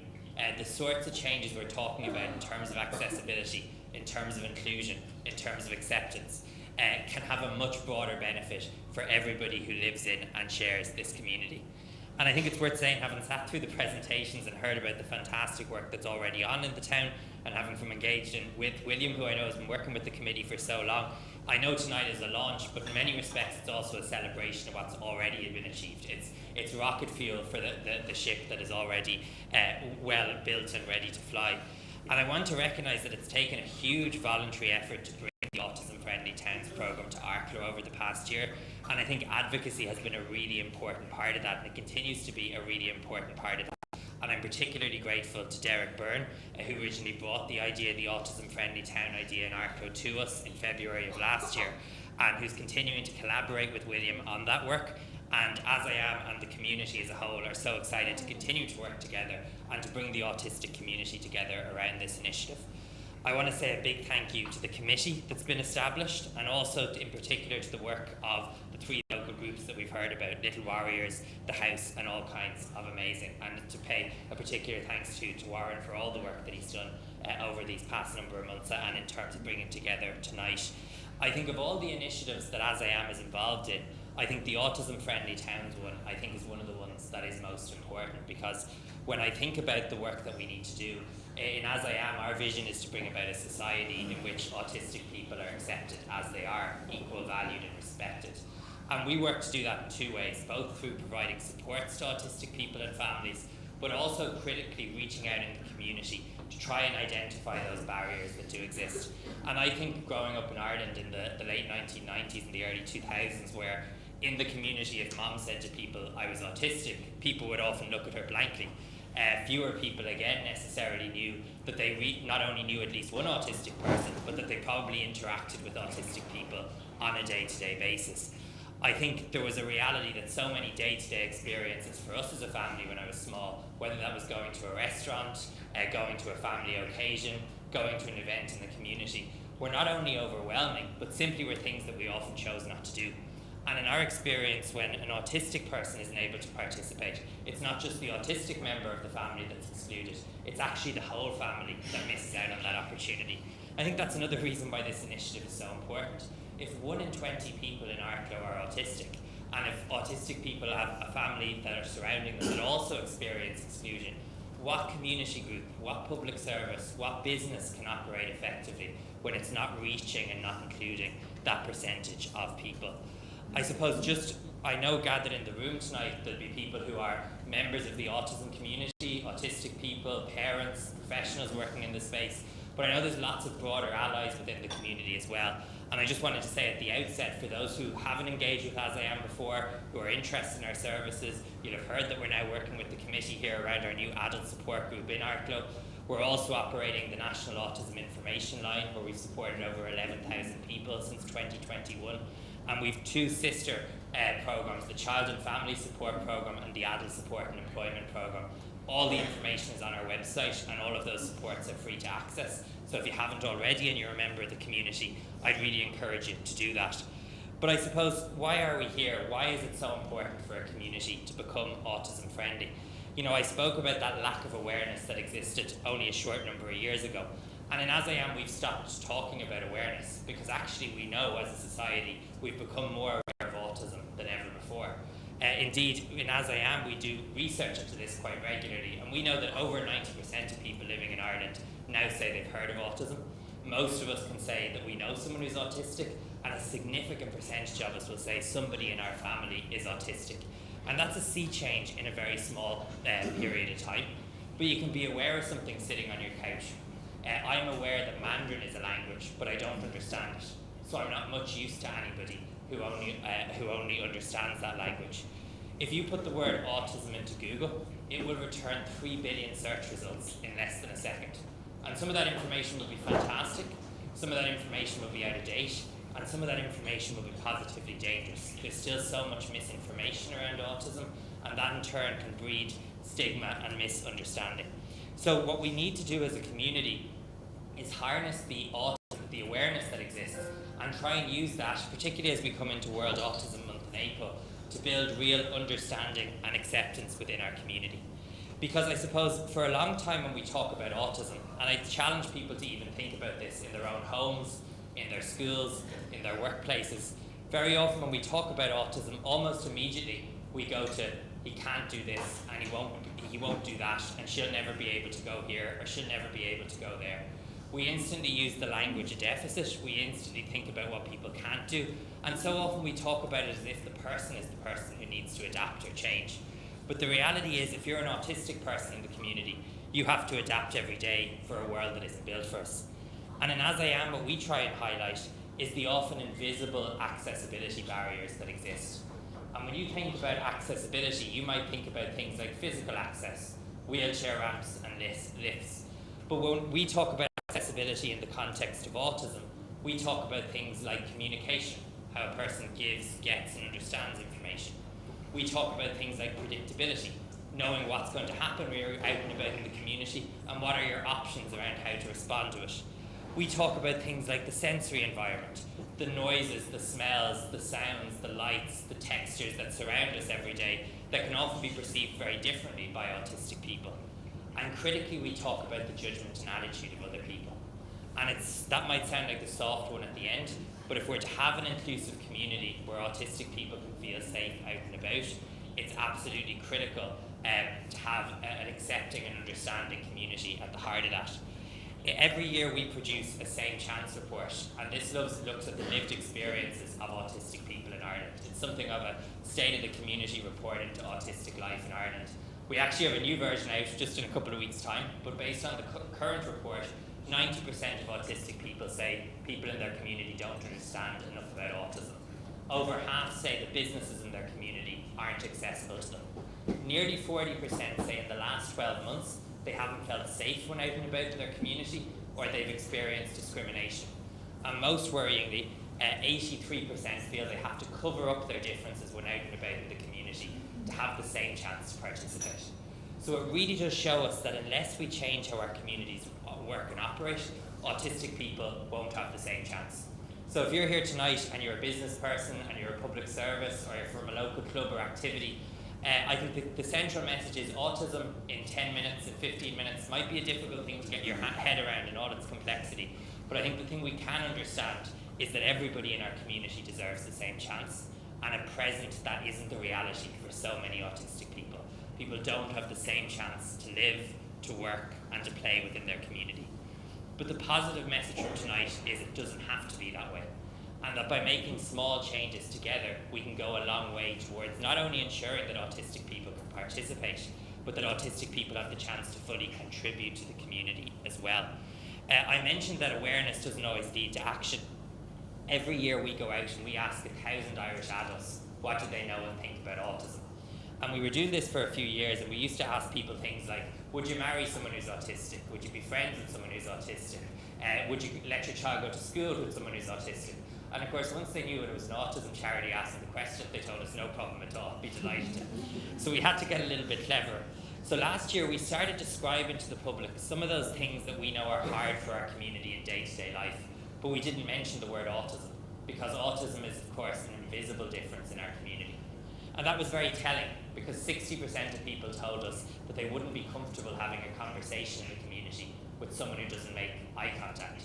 The sorts of changes we're talking about in terms of accessibility, in terms of inclusion, in terms of acceptance, can have a much broader benefit for everybody who lives in and shares this community. And I think it's worth saying, having sat through the presentations and heard about the fantastic work that's already on in the town, and having from engaged with William, who I know has been working with the committee for so long, I know tonight is a launch, but in many respects it's also a celebration of what's already been achieved. It's rocket fuel for the ship that is already well built and ready to fly. And I want to recognise that it's taken a huge voluntary effort to bring the Autism Friendly Towns programme to Arklow over the past year, and I think advocacy has been a really important part of that, and it continues to be a really important part of that. And I'm particularly grateful to Derek Byrne, who originally brought the idea, the Autism Friendly Town idea in Arklow to us in February of last year, and who's continuing to collaborate with William on that work. And As I Am and the community as a whole are so excited to continue to work together and to bring the autistic community together around this initiative. I want to say a big thank you to the committee that's been established, and also in particular to the work of the 3 local groups that we've heard about, Little Warriors, The House, and all kinds of amazing. And to pay a particular thanks to Warren for all the work that he's done over these past number of months, and in terms of bringing together tonight. I think of all the initiatives that As I Am is involved in, I think the Autism Friendly Towns one, I think, is one of the ones that is most important, because when I think about the work that we need to do, in As I Am, our vision is to bring about a society in which autistic people are accepted as they are, equal, valued and respected. And we work to do that in 2 ways, both through providing supports to autistic people and families, but also critically reaching out in the community to try and identify those barriers that do exist. And I think growing up in Ireland in the late 1990s and the early 2000s, where in the community, if mom said to people I was autistic, people would often look at her blankly. Fewer people, again, necessarily knew that they not only knew at least one autistic person, but that they probably interacted with autistic people on a day-to-day basis. I think there was a reality that so many day-to-day experiences for us as a family when I was small, whether that was going to a restaurant, going to a family occasion, going to an event in the community, were not only overwhelming, but simply were things that we often chose not to do. And in our experience, when an autistic person isn't able to participate, it's not just the autistic member of the family that's excluded, it's actually the whole family that misses out on that opportunity. I think that's another reason why this initiative is so important. If 1 in 20 people in Arklow are autistic, and if autistic people have a family that are surrounding them that also experience exclusion, what community group, what public service, what business can operate effectively when it's not reaching and not including that percentage of people? I suppose I know gathered in the room tonight there'll be people who are members of the autism community, autistic people, parents, professionals working in the space, but I know there's lots of broader allies within the community as well. And I just wanted to say at the outset, for those who haven't engaged with As I Am before, who are interested in our services, you'll have heard that we're now working with the committee here around our new adult support group in Arklow. We're also operating the National Autism Information Line, where we've supported over 11,000 people since 2021. And we've 2 sister programs, the Child and Family Support Program and the Adult Support and Employment Program. All the information is on our website, and all of those supports are free to access. So if you haven't already and you're a member of the community, I'd really encourage you to do that. But I suppose, why are we here? Why is it so important for a community to become autism friendly? You know, I spoke about that lack of awareness that existed only a short number of years ago. And in As I Am, we've stopped talking about awareness, because actually we know as a society we've become more aware of autism than ever before. Indeed, in As I Am, we do research into this quite regularly, and we know that over 90% of people living in Ireland now say they've heard of autism. Most of us can say that we know someone who's autistic, and a significant percentage of us will say somebody in our family is autistic. And that's a sea change in a very small period of time. But you can be aware of something sitting on your couch. I'm aware that Mandarin is a language, but I don't understand it. So I'm not much use to anybody who only understands that language. If you put the word autism into Google, it will return 3 billion search results in less than a second. And some of that information will be fantastic, some of that information will be out of date, and some of that information will be positively dangerous. There's still so much misinformation around autism, and that in turn can breed stigma and misunderstanding. So what we need to do as a community is harness the awareness that exists, and try and use that, particularly as we come into World Autism Month in April, to build real understanding and acceptance within our community. Because I suppose for a long time when we talk about autism, and I challenge people to even think about this in their own homes, in their schools, in their workplaces, very often when we talk about autism, almost immediately we go to, he can't do this, and he won't do that, and she'll never be able to go here, or she'll never be able to go there. We instantly use the language of deficit, we instantly think about what people can't do, and so often we talk about it as if the person is the person who needs to adapt or change. But the reality is, if you're an autistic person in the community, you have to adapt every day for a world that isn't built for us. And in As I Am, what we try and highlight is the often invisible accessibility barriers that exist. And when you think about accessibility, you might think about things like physical access, wheelchair ramps and lifts. But when we talk about accessibility in the context of autism, we talk about things like communication, how a person gives, gets and understands information. We talk about things like predictability, knowing what's going to happen when you're out and about in the community, and what are your options around how to respond to it. We talk about things like the sensory environment, the noises, the smells, the sounds, the lights, the textures that surround us every day that can often be perceived very differently by autistic people. And critically, we talk about the judgment and attitude of other people. And that might sound like the soft one at the end, but if we're to have an inclusive community where autistic people can feel safe out and about, it's absolutely critical to have an accepting and understanding community at the heart of that. Every year we produce a Same Chance report, and this looks at the lived experiences of autistic people in Ireland. It's something of a state of the community report into autistic life in Ireland. We actually have a new version out just in a couple of weeks' time, but based on the current report, 90% of autistic people say people in their community don't understand enough about autism. Over half say the businesses in their community aren't accessible to them. Nearly 40% say in the last 12 months they haven't felt safe when out and about in their community, or they've experienced discrimination. And most worryingly, 83% feel they have to cover up their differences when out and about in the community to have the same chance to participate. So it really does show us that unless we change how our communities work and operate, autistic people won't have the same chance. So if you're here tonight and you're a business person and you're a public service or you're from a local club or activity, I think the central message is autism in 10 minutes and 15 minutes might be a difficult thing to get your head around in all its complexity, but I think the thing we can understand is that everybody in our community deserves the same chance, and at present that isn't the reality for so many autistic people. People don't have the same chance to live, to work and to play within their community. But the positive message from tonight is it doesn't have to be that way, and that by making small changes together, we can go a long way towards not only ensuring that autistic people can participate, but that autistic people have the chance to fully contribute to the community as well. I mentioned that awareness doesn't always lead to action. Every year we go out and we ask 1,000 Irish adults, what do they know and think about autism? And we were doing this for a few years, and we used to ask people things like, would you marry someone who's autistic? Would you be friends with someone who's autistic? Would you let your child go to school with someone who's autistic? And of course, once they knew it was an autism charity asking the question, they told us no problem at all, be delighted to. So we had to get a little bit clever. So last year we started describing to the public some of those things that we know are hard for our community in day-to-day life, but we didn't mention the word autism, because autism is of course an invisible difference in our community. And that was very telling, because 60% of people told us that they wouldn't be comfortable having a conversation in the community with someone who doesn't make eye contact.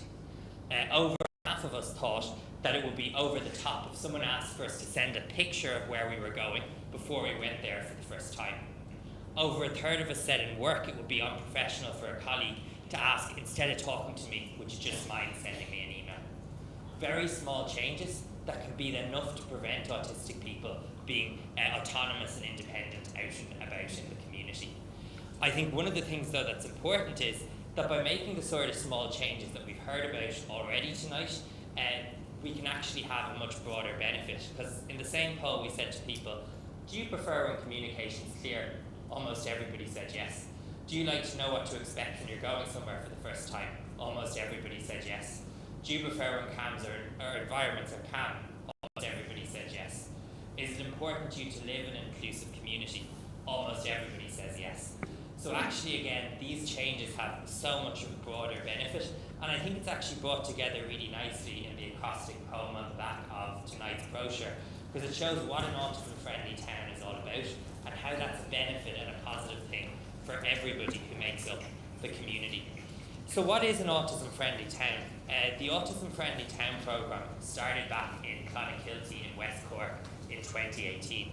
Over half of us thought that it would be over the top if someone asked for us to send a picture of where we were going before we went there for the first time. Over a third of us said in work it would be unprofessional for a colleague to ask, instead of talking to me, would you just mind sending me an email? Very small changes that can be enough to prevent autistic people being autonomous and independent out and about in the community. I think one of the things though that's important is that by making the sort of small changes that we've heard about already tonight, we can actually have a much broader benefit. Because in the same poll we said to people, do you prefer when communication's clear? Almost everybody said yes. Do you like to know what to expect when you're going somewhere for the first time? Almost everybody said yes. Do you prefer when CAMs or environments are calm? Almost everybody said yes. Is it important to you to live in an inclusive community? Almost everybody says yes. So actually, again, these changes have so much of a broader benefit, and I think it's actually brought together really nicely in the acrostic poem on the back of tonight's brochure, because it shows what an autism-friendly town is all about and how that's a benefit and a positive thing for everybody who makes up the community. So what is an autism-friendly town? The Autism-Friendly Town programme started back in Clonakilty in West Cork in 2018.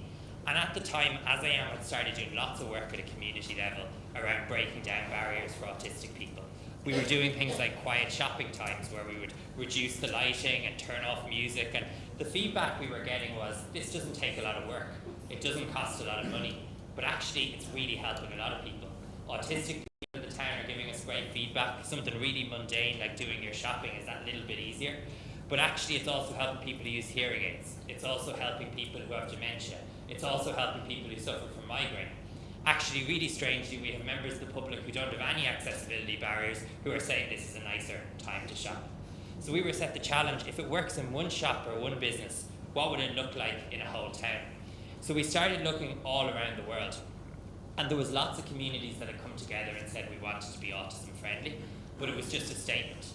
And at the time, As I Am had started doing lots of work at a community level around breaking down barriers for autistic people. We were doing things like quiet shopping times where we would reduce the lighting and turn off music, and the feedback we were getting was, this doesn't take a lot of work, it doesn't cost a lot of money, but actually it's really helping a lot of people. Autistic people in the town are giving us great feedback. Something really mundane like doing your shopping is that little bit easier, but actually it's also helping people who use hearing aids. It's also helping people who have dementia. It's also helping people who suffer from migraine. Actually, really strangely, we have members of the public who don't have any accessibility barriers who are saying this is a nicer time to shop. So we were set the challenge, if it works in one shop or one business, what would it look like in a whole town? So we started looking all around the world. And there was lots of communities that had come together and said we wanted to be autism friendly, but it was just a statement.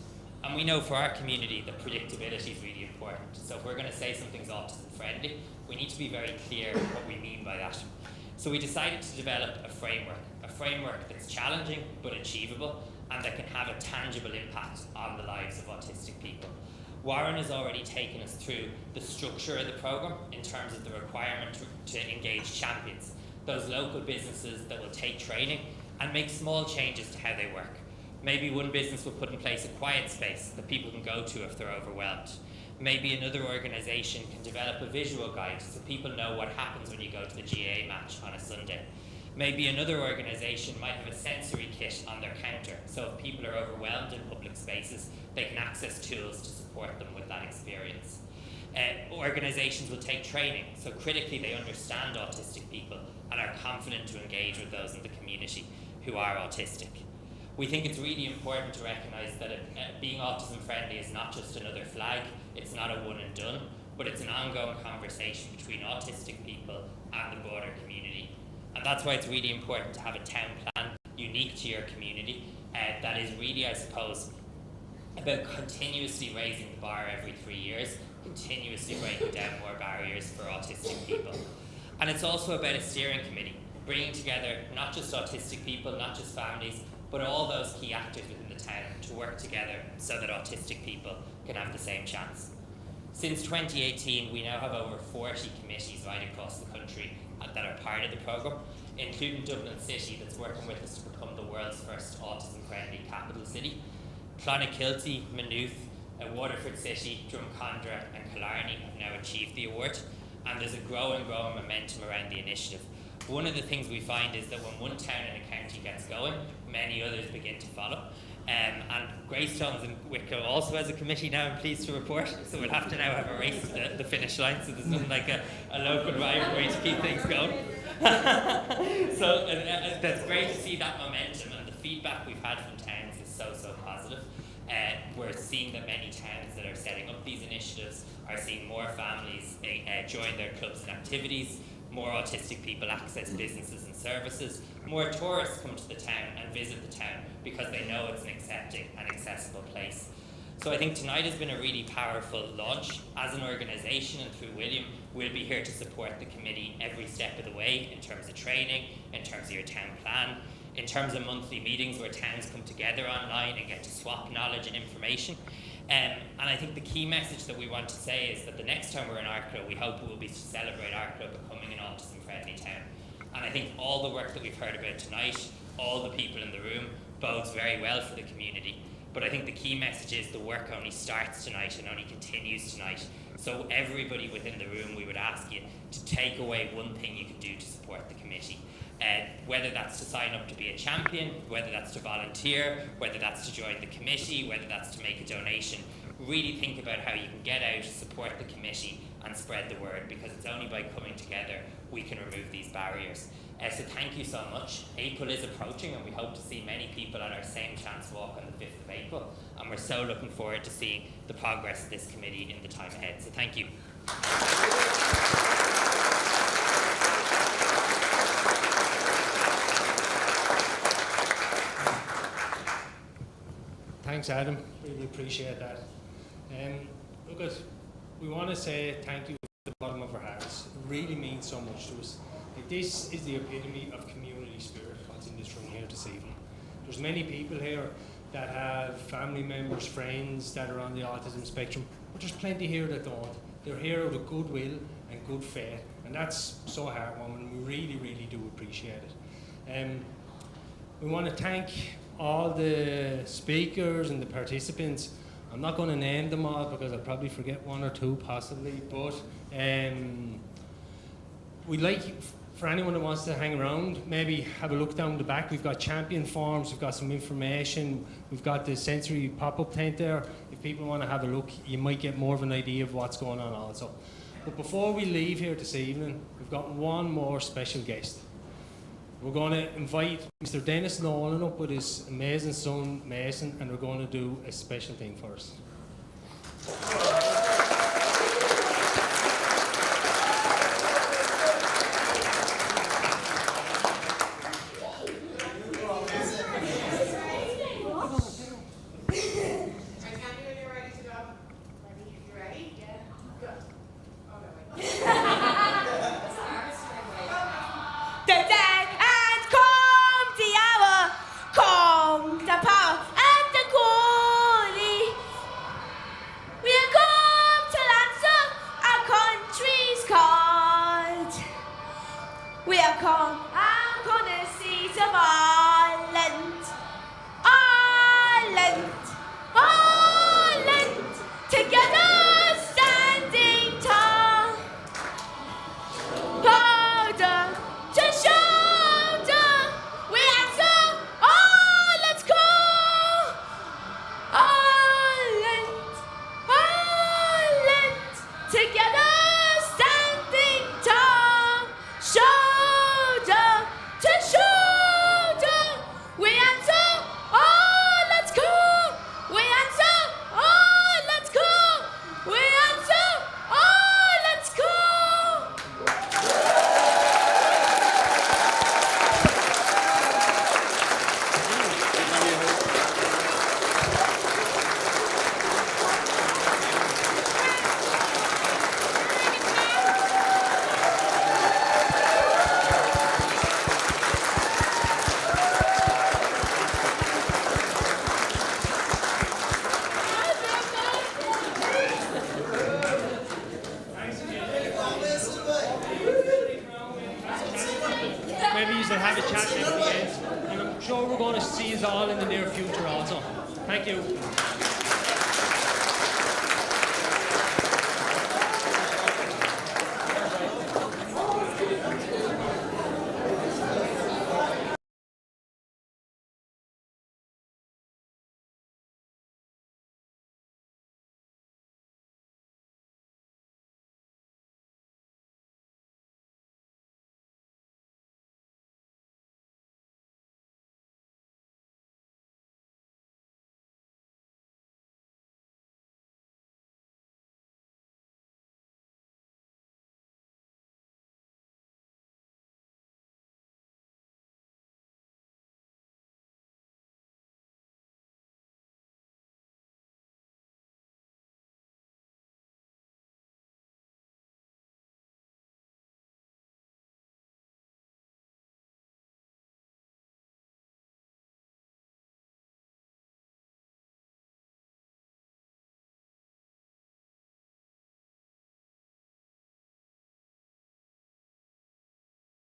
And we know for our community that predictability is really important. So if we're going to say something's autism friendly, we need to be very clear what we mean by that. So we decided to develop a framework that's challenging but achievable and that can have a tangible impact on the lives of autistic people. Warren has already taken us through the structure of the programme in terms of the requirement to engage champions, those local businesses that will take training and make small changes to how they work. Maybe one business will put in place a quiet space that people can go to if they're overwhelmed. Maybe another organisation can develop a visual guide so people know what happens when you go to the GAA match on a Sunday. Maybe another organisation might have a sensory kit on their counter, so if people are overwhelmed in public spaces, they can access tools to support them with that experience. Organisations will take training, so critically they understand autistic people and are confident to engage with those in the community who are autistic. We think it's really important to recognise that being autism friendly is not just another flag, it's not a one and done, but it's an ongoing conversation between autistic people and the broader community. And that's why it's really important to have a town plan unique to your community that is really, I suppose, about continuously raising the bar every 3 years, continuously breaking down more barriers for autistic people. And it's also about a steering committee, bringing together not just autistic people, not just families, but all those key actors within the town to work together so that autistic people can have the same chance. Since 2018, we now have over 40 committees right across the country that are part of the programme, including Dublin City, that's working with us to become the world's first autism-friendly capital city. Clonakilty, Maynooth, Waterford City, Drumcondra and Killarney have now achieved the award, and there's a growing momentum around the initiative. One of the things we find is that when one town in a county gets going, many others begin to follow. And Greystones and Wicklow also has a committee now, I'm pleased to report, so we'll have to now have a race to the finish line, so there's nothing like a local rivalry to keep things going. So that's great to see that momentum, and the feedback we've had from towns is so positive. We're seeing that many towns that are setting up these initiatives are seeing more families join their clubs and activities, more autistic people access businesses and services, more tourists come to the town and visit the town because they know it's an accepting and accessible place. So I think tonight has been a really powerful launch. As an organisation and through William, we'll be here to support the committee every step of the way in terms of training, in terms of your town plan, in terms of monthly meetings where towns come together online and get to swap knowledge and information. And I think the key message that we want to say is that the next time we're in Arklow, we hope it will be to celebrate Arklow becoming an autism-friendly town. And I think all the work that we've heard about tonight, all the people in the room, bodes very well for the community. But I think the key message is the work only starts tonight and only continues tonight. So everybody within the room, we would ask you to take away one thing you can do to support the committee. Whether that's to sign up to be a champion, whether that's to volunteer, whether that's to join the committee, whether that's to make a donation. Really think about how you can get out, support the committee and spread the word, because it's only by coming together we can remove these barriers. So thank you so much. April is approaching and we hope to see many people on our Same Chance Walk on the 5th of April, and we're so looking forward to seeing the progress of this committee in the time ahead. So thank you. Thanks, Adam. Really appreciate that. Look, we want to say thank you from the bottom of our hearts. It really means so much to us. This is the epitome of community spirit, what's in this room here this evening. There's many people here that have family members, friends that are on the autism spectrum, but there's plenty here that don't. They're here out of goodwill and good faith, and that's so heartwarming. We really do appreciate it. We want to thank all the speakers and the participants. I'm not going to name them all because I'll probably forget one or two possibly, but we'd like, for anyone that wants to hang around, maybe have a look down the back. We've got champion forms, we've got some information, we've got the sensory pop-up tent there. If people want to have a look, you might get more of an idea of what's going on also. But before we leave here this evening, we've got one more special guest. We're going to invite Mr. Dennis Nolan up with his amazing son, Mason, and we're going to do a special thing for us. I can't We have come and corner seas of Ireland. Ireland, Ireland, together standing tall. Shoulder to shoulder, we answer, oh, let's go. Ireland, Ireland, together standing tall. Shoulder to shoulder, we answer, oh, let's go. We answer, oh, let's go. We answer, oh, let's go. Maybe you should have a chat at the end. And I'm sure we're going to see you all in the near future also. Thank you.